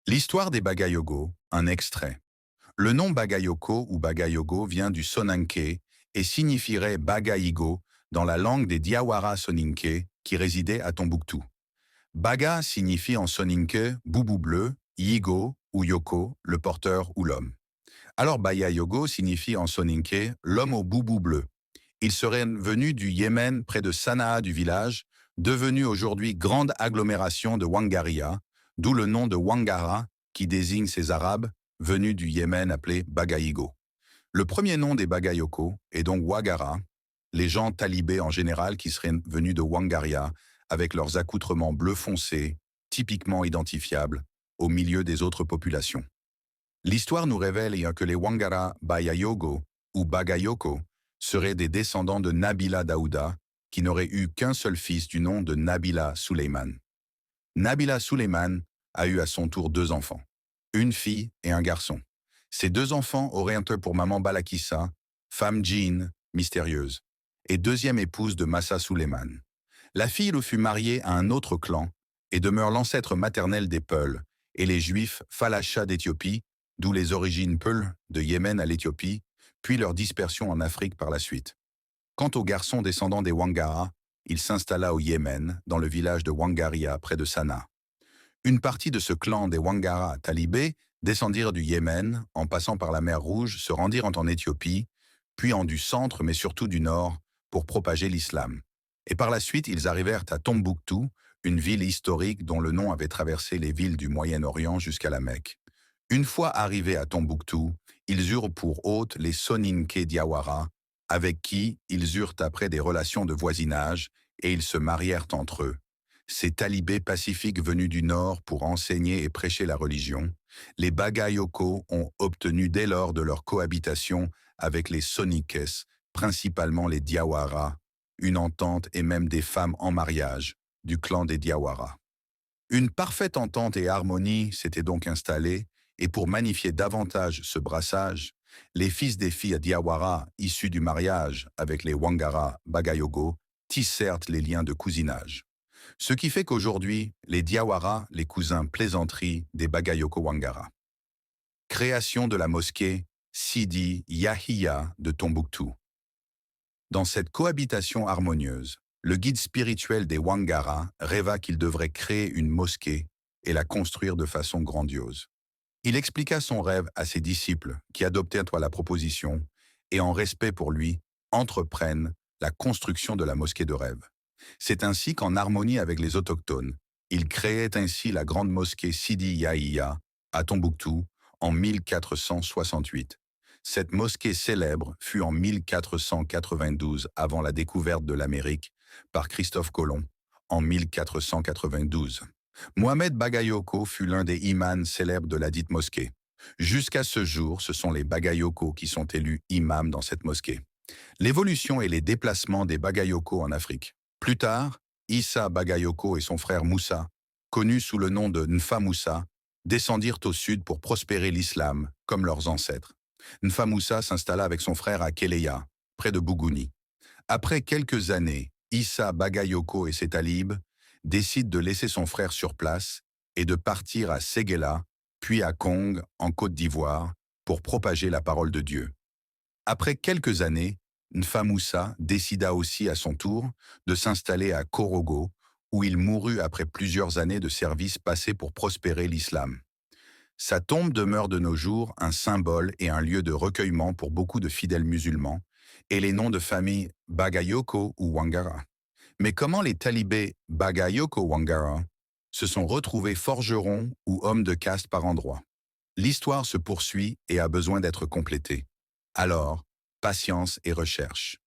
L'histoire des Bagayogo, un extrait. Le nom Bagayoko ou Bagayogo vient du Soninké et signifierait Bagayigo dans la langue des Diawara Soninké qui résidaient à Tombouctou. Baga signifie en Soninké boubou bleu, Yigo ou Yoko, le porteur ou l'homme. Alors Bagayogo signifie en Soninké l'homme au boubou bleu. Il serait venu du Yémen près de Sanaa du village, devenu aujourd'hui grande agglomération de Wangaria, d'où le nom de Wangara qui désigne ces Arabes venus du Yémen appelés Bagayigo. Le premier nom des Bagayoko est donc Wagara, les gens talibés en général qui seraient venus de Wangaria avec leurs accoutrements bleu foncé, typiquement identifiables, au milieu des autres populations. L'histoire nous révèle que les Wangara Bagayogo ou Bagayoko seraient des descendants de Nabila Daouda, qui n'aurait eu qu'un seul fils du nom de Nabila Suleiman. Nabila Suleiman a eu à son tour deux enfants, une fille et un garçon. Ces deux enfants auraient un pour maman Balakissa, femme djinn, mystérieuse, et deuxième épouse de Massa Suleiman. La fille fut mariée à un autre clan et demeure l'ancêtre maternel des Peuls et les Juifs Falasha d'Éthiopie, d'où les origines Peul de Yémen à l'Éthiopie, puis leur dispersion en Afrique par la suite. Quant au garçon descendant des Wangara, il s'installa au Yémen, dans le village de Wangaria, près de Sanaa. Une partie de ce clan des Wangara talibés descendirent du Yémen, en passant par la mer Rouge, se rendirent en Éthiopie, puis en du centre, mais surtout du nord, pour propager l'islam. Et par la suite, ils arrivèrent à Tombouctou, une ville historique dont le nom avait traversé les villes du Moyen-Orient jusqu'à la Mecque. Une fois arrivés à Tombouctou, ils eurent pour hôtes les Soninké Diawara, avec qui ils eurent après des relations de voisinage et ils se marièrent entre eux. Ces talibés pacifiques venus du Nord pour enseigner et prêcher la religion, les Bagayoko ont obtenu dès lors de leur cohabitation avec les Sonikés, principalement les Diawara, une entente et même des femmes en mariage du clan des Diawara. Une parfaite entente et harmonie s'était donc installée, et pour magnifier davantage ce brassage, les fils des filles à Diawara, issus du mariage avec les Wangara Bagayogo, tissèrent les liens de cousinage. Ce qui fait qu'aujourd'hui, les Diawara, les cousins plaisanteries des Bagayoko Wangara. Création de la mosquée Sidi Yahya de Tombouctou. Dans cette cohabitation harmonieuse, le guide spirituel des Wangara rêva qu'il devrait créer une mosquée et la construire de façon grandiose. Il expliqua son rêve à ses disciples qui adoptèrent la proposition et, en respect pour lui, entreprennent la construction de la mosquée de rêve. C'est ainsi qu'en harmonie avec les autochtones, il créait ainsi la grande mosquée Sidi Yahya à Tombouctou en 1468. Cette mosquée célèbre fut en 1492 avant la découverte de l'Amérique par Christophe Colomb en 1492. Mohamed Bagayoko fut l'un des imams célèbres de la dite mosquée. Jusqu'à ce jour, ce sont les Bagayoko qui sont élus imams dans cette mosquée. L'évolution et les déplacements des Bagayoko en Afrique. Plus tard, Issa Bagayoko et son frère Moussa, connus sous le nom de Nfa Moussa, descendirent au sud pour prospérer l'islam, comme leurs ancêtres. Nfa Moussa s'installa avec son frère à Kéléa, près de Bougouni. Après quelques années, Issa Bagayoko et ses talibes décident de laisser son frère sur place et de partir à Séguéla, puis à Kong, en Côte d'Ivoire, pour propager la parole de Dieu. Après quelques années, Nfa Moussa décida aussi à son tour de s'installer à Korogo, où il mourut après plusieurs années de service passés pour prospérer l'islam. Sa tombe demeure de nos jours un symbole et un lieu de recueillement pour beaucoup de fidèles musulmans, et les noms de famille Bagayoko ou Wangara. Mais comment les talibés Bagayoko Wangara se sont retrouvés forgerons ou hommes de caste par endroits? L'histoire se poursuit et a besoin d'être complétée. Alors, patience et recherche.